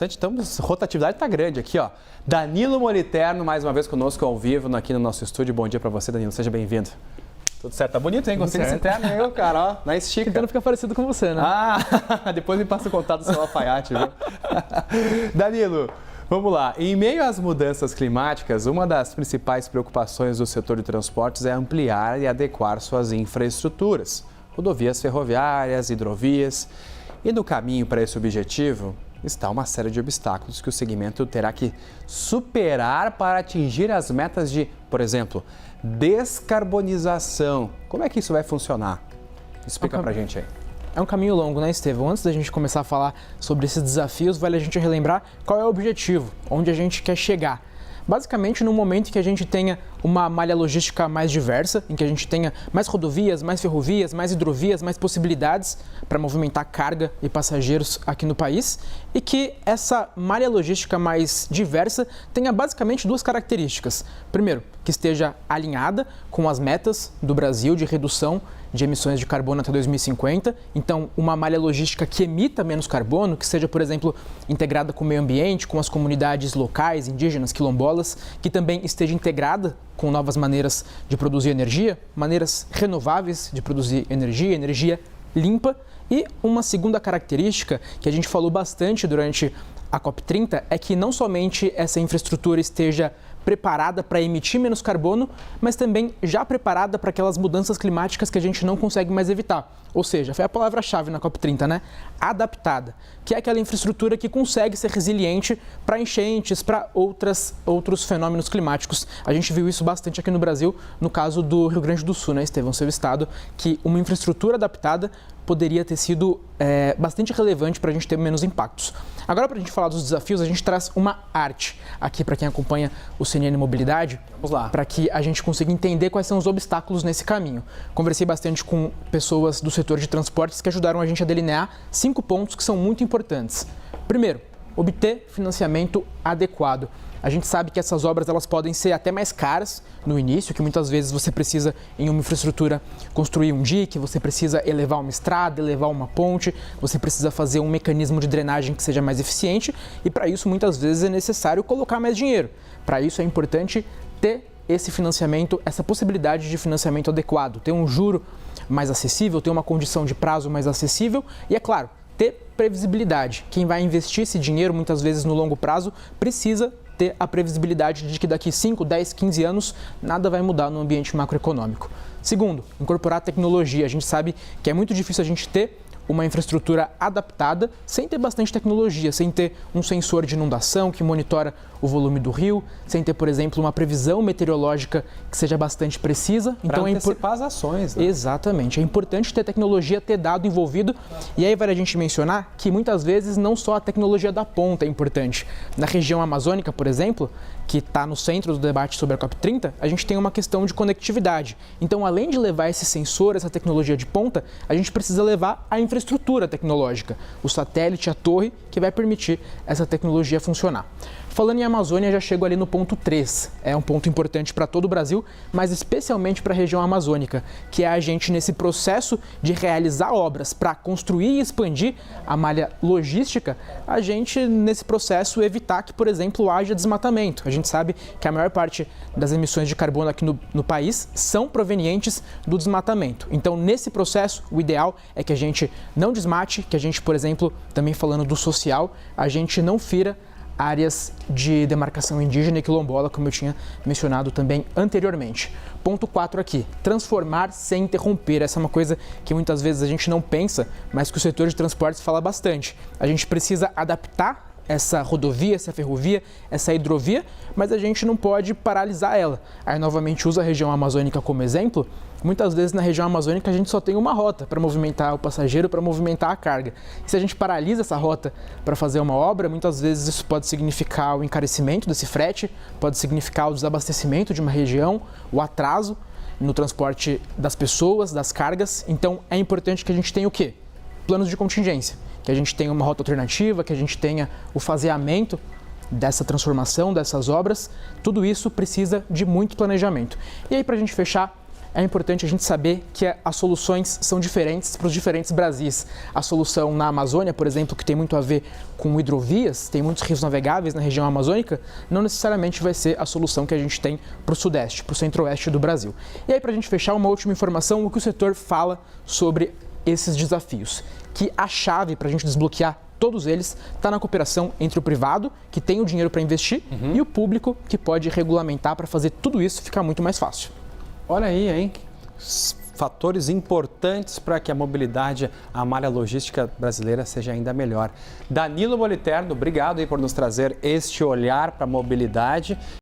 Estamos, rotatividade está grande aqui, ó. Danilo Moliterno, mais uma vez conosco ao vivo aqui no nosso estúdio. Bom dia para você, Danilo. Seja bem-vindo. Tudo certo? Tá bonito, hein? Gostei desse terno, eu, cara, ó, na estica. Tentando ficar parecido com você, né? Ah, depois me passa o contato do seu alfaiate, viu? Danilo, vamos lá. Em meio às mudanças climáticas, uma das principais preocupações do setor de transportes é ampliar e adequar suas infraestruturas, rodovias ferroviárias, hidrovias. E no caminho para esse objetivo está uma série de obstáculos que o segmento terá que superar para atingir as metas de, por exemplo, descarbonização. Como é que isso vai funcionar? Explica pra gente aí. É um caminho longo, né, Estevão? Antes da gente começar a falar sobre esses desafios, vale a gente relembrar qual é o objetivo, onde a gente quer chegar. Basicamente, no momento em que a gente tenha uma malha logística mais diversa, em que a gente tenha mais rodovias, mais ferrovias, mais hidrovias, mais possibilidades para movimentar carga e passageiros aqui no país, e que essa malha logística mais diversa tenha basicamente duas características. Primeiro, que esteja alinhada com as metas do Brasil de redução de emissões de carbono até 2050. Então, uma malha logística que emita menos carbono, que seja, por exemplo, integrada com o meio ambiente, com as comunidades locais, indígenas, quilombolas, que também esteja integrada com novas maneiras de produzir energia, maneiras renováveis de produzir energia, energia limpa. E uma segunda característica que a gente falou bastante durante a COP30 é que não somente essa infraestrutura esteja preparada para emitir menos carbono, mas também já preparada para aquelas mudanças climáticas que a gente não consegue mais evitar. Ou seja, foi a palavra-chave na COP30, né? Adaptada, que é aquela infraestrutura que consegue ser resiliente para enchentes, para outros fenômenos climáticos. A gente viu isso bastante aqui no Brasil, no caso do Rio Grande do Sul, né, Estevão, seu estado, que uma infraestrutura adaptada poderia ter sido bastante relevante para a gente ter menos impactos. Agora, para a gente falar dos desafios, a gente traz uma arte aqui para quem acompanha o CNN Mobilidade. Vamos lá. Para que a gente consiga entender quais são os obstáculos nesse caminho. Conversei bastante com pessoas do setor de transportes que ajudaram a gente a delinear 5 pontos que são muito importantes. Primeiro, obter financiamento adequado. A gente sabe que essas obras elas podem ser até mais caras no início, que muitas vezes você precisa, em uma infraestrutura, construir um dique, você precisa elevar uma estrada, elevar uma ponte, você precisa fazer um mecanismo de drenagem que seja mais eficiente e para isso muitas vezes é necessário colocar mais dinheiro. Para isso é importante ter esse financiamento, essa possibilidade de financiamento adequado, ter um juro mais acessível, ter uma condição de prazo mais acessível e, é claro, ter previsibilidade. Quem vai investir esse dinheiro, muitas vezes no longo prazo, precisa ter a previsibilidade de que daqui 5, 10, 15 anos nada vai mudar no ambiente macroeconômico. Segundo, incorporar tecnologia. A gente sabe que é muito difícil a gente ter uma infraestrutura adaptada sem ter bastante tecnologia, sem ter um sensor de inundação que monitora o volume do rio, sem ter, por exemplo, uma previsão meteorológica que seja bastante precisa. Então, antecipar as ações, né? Exatamente. É importante ter tecnologia, ter dado envolvido. E aí vale a gente mencionar que muitas vezes não só a tecnologia da ponta é importante. Na região amazônica, por exemplo, que está no centro do debate sobre a COP30, a gente tem uma questão de conectividade. Então, além de levar esse sensor, essa tecnologia de ponta, a gente precisa levar a infraestrutura tecnológica, o satélite, a torre, que vai permitir essa tecnologia funcionar. Falando em Amazônia, já chego ali no ponto 3. É um ponto importante para todo o Brasil, mas especialmente para a região amazônica, que é a gente nesse processo de realizar obras para construir e expandir a malha logística, a gente nesse processo evitar que, por exemplo, haja desmatamento. A gente sabe que a maior parte das emissões de carbono aqui no país são provenientes do desmatamento. Então, nesse processo, o ideal é que a gente não desmate, que a gente, por exemplo, também falando do social, a gente não fira áreas de demarcação indígena e quilombola, como eu tinha mencionado também anteriormente. Ponto 4 aqui, transformar sem interromper. Essa é uma coisa que muitas vezes a gente não pensa, mas que o setor de transportes fala bastante. A gente precisa adaptar essa rodovia, essa ferrovia, essa hidrovia, mas a gente não pode paralisar ela. Aí, novamente, usa a região amazônica como exemplo. Muitas vezes na região amazônica a gente só tem uma rota para movimentar o passageiro, para movimentar a carga. E se a gente paralisa essa rota para fazer uma obra, muitas vezes isso pode significar o encarecimento desse frete, pode significar o desabastecimento de uma região, o atraso no transporte das pessoas, das cargas. Então é importante que a gente tenha o quê? Planos de contingência, que a gente tenha uma rota alternativa, que a gente tenha o faseamento dessa transformação, dessas obras. Tudo isso precisa de muito planejamento. E aí, para a gente fechar, é importante a gente saber que as soluções são diferentes para os diferentes Brasis. A solução na Amazônia, por exemplo, que tem muito a ver com hidrovias, tem muitos rios navegáveis na região amazônica, não necessariamente vai ser a solução que a gente tem para o sudeste, para o centro-oeste do Brasil. E aí, para a gente fechar, uma última informação, o que o setor fala sobre esses desafios, que a chave para a gente desbloquear todos eles está na cooperação entre o privado, que tem o dinheiro para investir, e o público, que pode regulamentar para fazer tudo isso ficar muito mais fácil. Olha aí, hein? Fatores importantes para que a mobilidade, a malha logística brasileira seja ainda melhor. Danilo Moliterno, obrigado aí por nos trazer este olhar para a mobilidade.